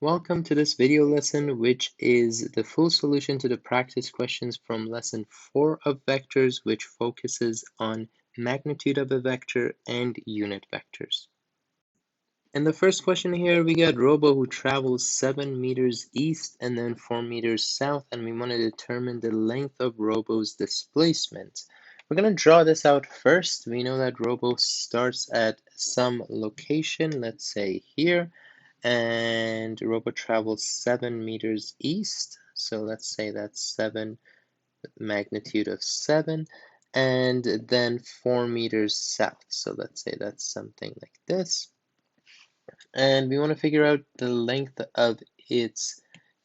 Welcome to this video lesson, which is the full solution to the practice questions from lesson 4 of vectors, which focuses on magnitude of a vector and unit vectors. In the first question here, we got Robo who travels 7 meters east and then 4 meters south, and we want to determine the length of Robo's displacement. We're going to draw this out first. We know that Robo starts at some location, let's say here, and Robo travels 7 meters east. So let's say that's 7, magnitude of 7, and then 4 meters south. So let's say that's something like this. And we want to figure out the length of its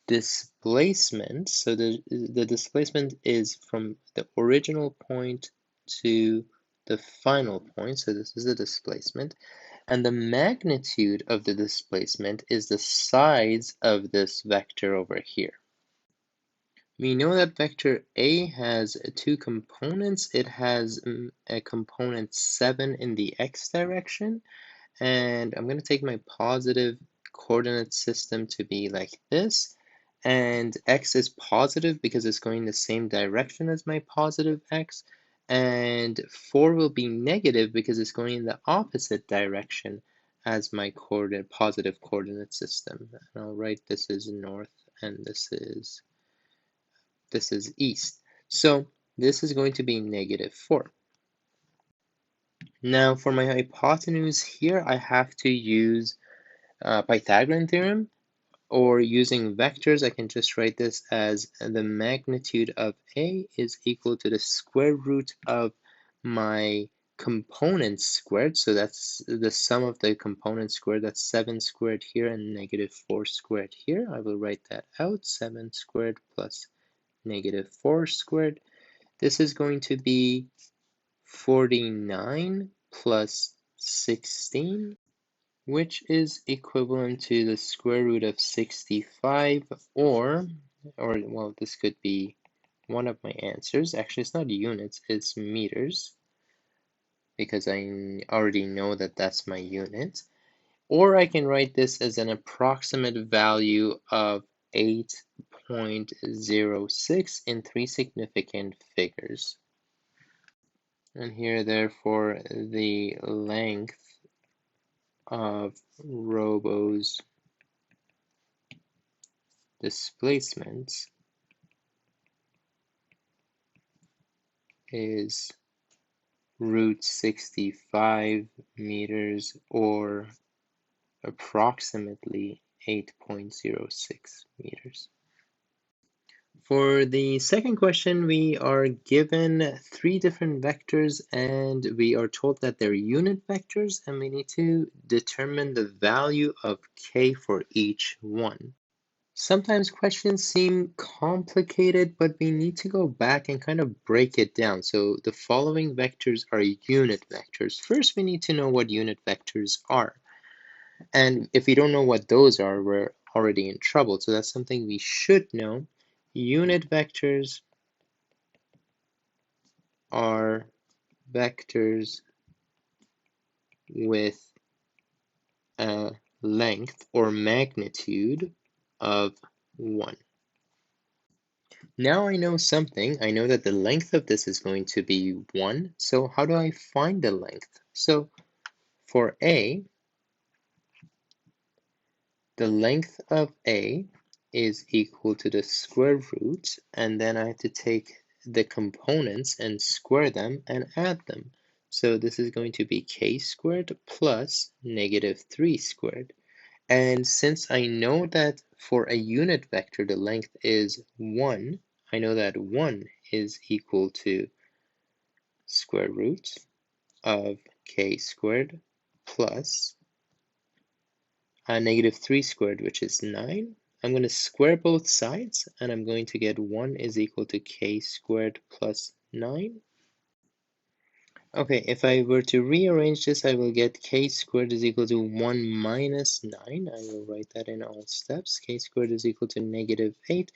displacement. So the displacement is from the original point to the final point. So this is the displacement. And the magnitude of the displacement is the size of this vector over here. We know that vector A has two components. It has a component 7 in the x direction, and I'm going to take my positive coordinate system to be like this, and x is positive because it's going the same direction as my positive x, and 4 will be negative because it's going in the opposite direction as my positive coordinate system. And I'll write this is north and this is east. So this is going to be -4. Now for my hypotenuse here, I have to use Pythagorean theorem, or using vectors, I can just write this as the magnitude of A is equal to the square root of my components squared. So that's the sum of the components squared. That's 7 squared here and -4 squared here. I will write that out. 7 squared plus -4 squared. This is going to be 49 plus 16, which is equivalent to the square root of 65, or well, this could be one of my answers. Actually, it's not units, it's meters, because I already know that that's my unit. Or I can write this as an approximate value of 8.06 in 3 significant figures. And here, therefore, the length of Robo's displacement is root 65 meters, or approximately 8.06 meters. For the second question, we are given 3 different vectors and we are told that they're unit vectors, and we need to determine the value of k for each one. Sometimes questions seem complicated, but we need to go back and kind of break it down. So the following vectors are unit vectors. First, we need to know what unit vectors are. And if we don't know what those are, we're already in trouble. So that's something we should know. Unit vectors are vectors with a length or magnitude of 1. Now I know something. I know that the length of this is going to be 1. So how do I find the length? So for A, the length of A is equal to the square root, and then I have to take the components and square them and add them. So this is going to be k squared plus -3 squared. And since I know that for a unit vector the length is 1, I know that 1 is equal to square root of k squared plus -3 squared, which is 9. I'm going to square both sides, and I'm going to get 1 is equal to k squared plus 9. Okay, if I were to rearrange this, I will get k squared is equal to 1 minus 9. I will write that in all steps. K squared is equal to -8.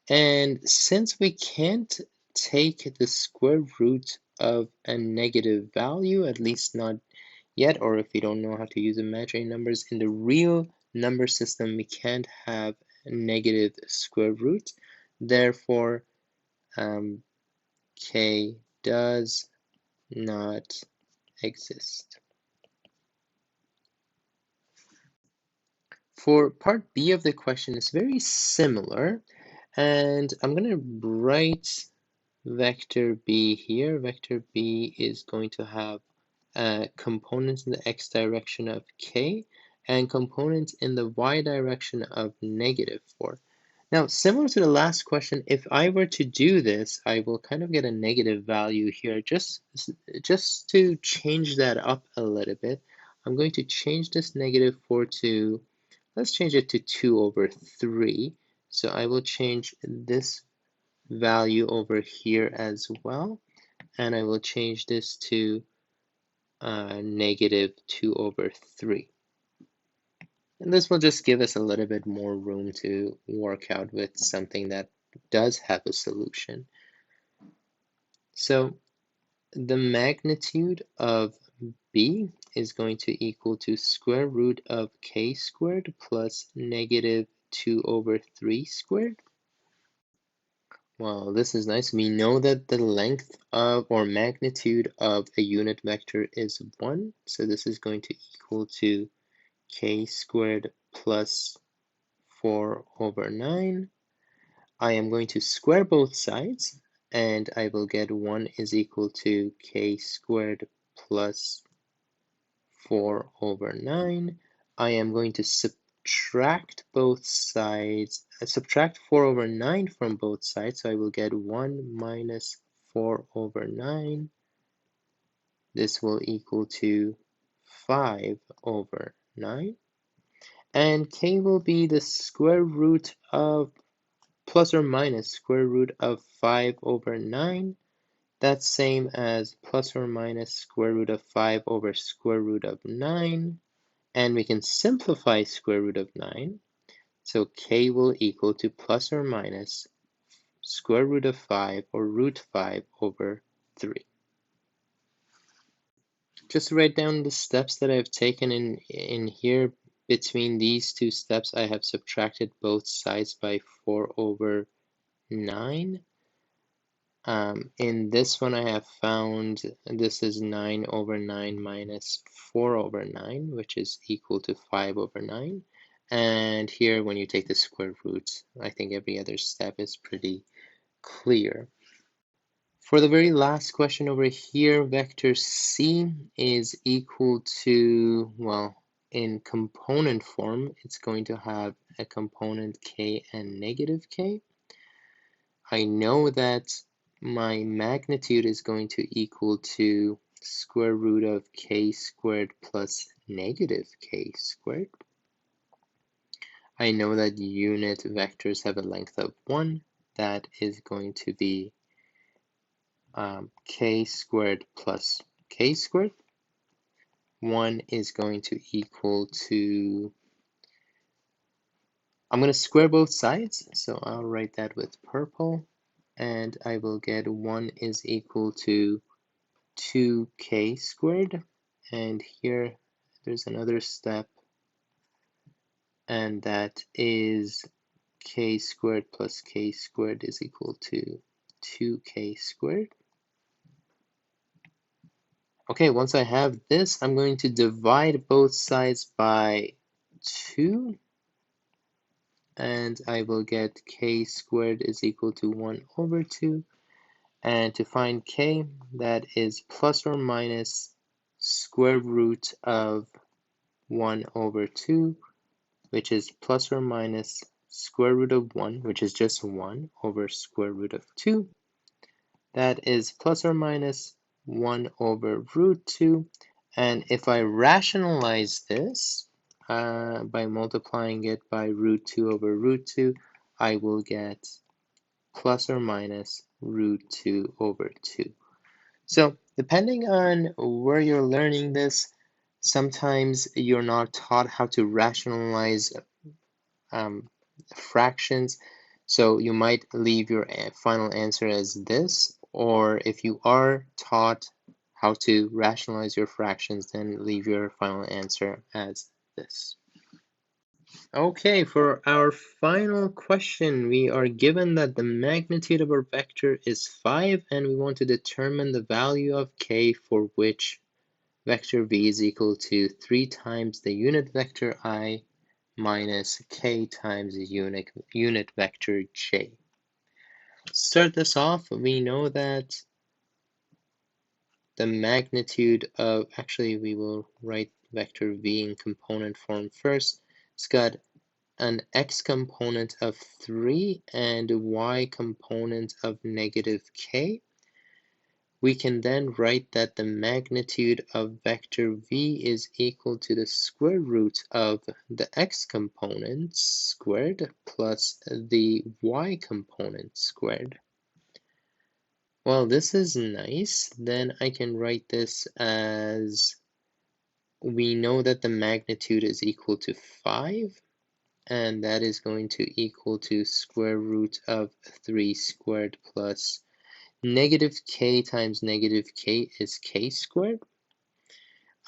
And since we can't take the square root of a negative value, at least not yet, or if we don't know how to use imaginary numbers in the real number system, we can't have a negative square root. Therefore, k does not exist. For part B of the question, it's very similar, and I'm going to write vector B here. Vector B is going to have components in the x direction of k and components in the y direction of -4. Now, similar to the last question, if I were to do this, I will kind of get a negative value here. Just to change that up a little bit, I'm going to change this -4 to, let's change it to 2/3. So I will change this value over here as well, and I will change this to -2/3. And this will just give us a little bit more room to work out with something that does have a solution. So the magnitude of b is going to equal to square root of k squared plus -2/3 squared. Well, this is nice. We know that the length of or magnitude of a unit vector is 1. So this is going to equal to k squared plus 4/9. I am going to square both sides, and I will get 1 is equal to k squared plus 4/9. I am going to subtract both sides, subtract 4/9 from both sides, so I will get 1 minus 4/9. This will equal to 5/9. And k will be the square root of plus or minus square root of 5/9. That's same as plus or minus square root of 5 over square root of 9. And we can simplify square root of 9. So k will equal to plus or minus square root of 5 or root 5/3. Just write down the steps that I've taken in here. Between these two steps, I have subtracted both sides by 4/9. In this one, I have found this is 9/9 minus 4/9, which is equal to 5/9. And here, when you take the square root, I think every other step is pretty clear. For the very last question over here, vector C is equal to, well, in component form, it's going to have a component k and -k. I know that my magnitude is going to equal to square root of k squared plus -k squared. I know that unit vectors have a length of 1. That is going to be k squared plus k squared. 1 is going to equal to, I'm going to square both sides, so I'll write that with purple, and I will get 1 is equal to 2k squared. And here there's another step, and that is k squared plus k squared is equal to 2k squared. Okay, once I have this, I'm going to divide both sides by 2, and I will get k squared is equal to 1/2. And to find k, that is plus or minus square root of 1/2, which is plus or minus square root of 1, which is just 1 over square root of 2. That is plus or minus 1/√2. And if I rationalize this by multiplying it by √2/√2, I will get plus or minus √2/2. So depending on where you're learning this, sometimes you're not taught how to rationalize fractions. So you might leave your final answer as this, or if you are taught how to rationalize your fractions, then leave your final answer as this. Okay, for our final question, we are given that the magnitude of our vector is 5 and we want to determine the value of k for which vector v is equal to 3 times the unit vector I minus k times the unit vector j. Start this off, we know that the magnitude of, actually we will write vector v in component form first. It's got an x component of 3 and a y component of negative k. We can then write that the magnitude of vector v is equal to the square root of the x component squared plus the y component squared. Well, this is nice. Then I can write this as, we know that the magnitude is equal to 5, and that is going to equal to square root of 3 squared plus negative k times negative k is k squared.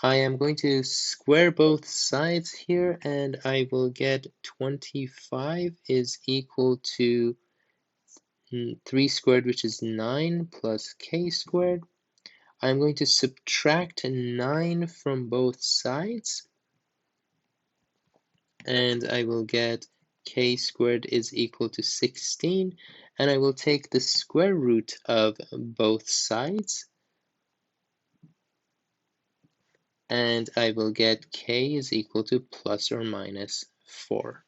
I am going to square both sides here, and I will get 25 is equal to 3 squared, which is 9, plus k squared. I'm going to subtract 9 from both sides, and I will get k squared is equal to 16, and I will take the square root of both sides, and I will get k is equal to plus or minus 4.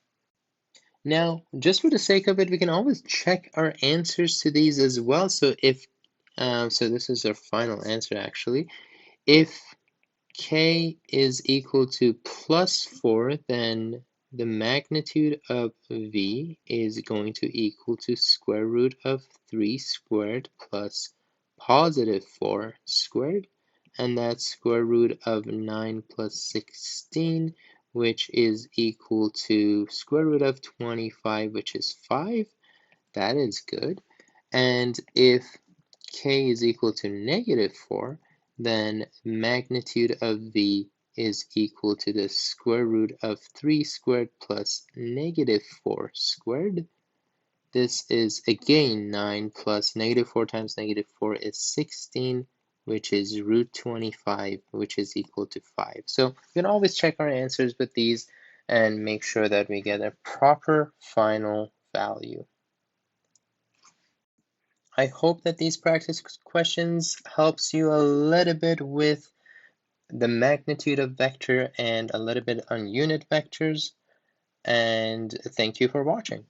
Now, just for the sake of it, we can always check our answers to these as well. So so this is our final answer actually. If k is equal to plus 4, then the magnitude of v is going to equal to square root of 3 squared plus positive 4 squared, and that's square root of 9 plus 16, which is equal to square root of 25, which is 5. That is good. And if k is equal to negative 4, then magnitude of v is equal to the square root of 3 squared plus negative 4 squared. This is again 9 plus negative 4 times negative 4 is 16, which is root 25, which is equal to 5. So you can always check our answers with these and make sure that we get a proper final value. I hope that these practice questions helps you a little bit with the magnitude of vector and a little bit on unit vectors, and thank you for watching.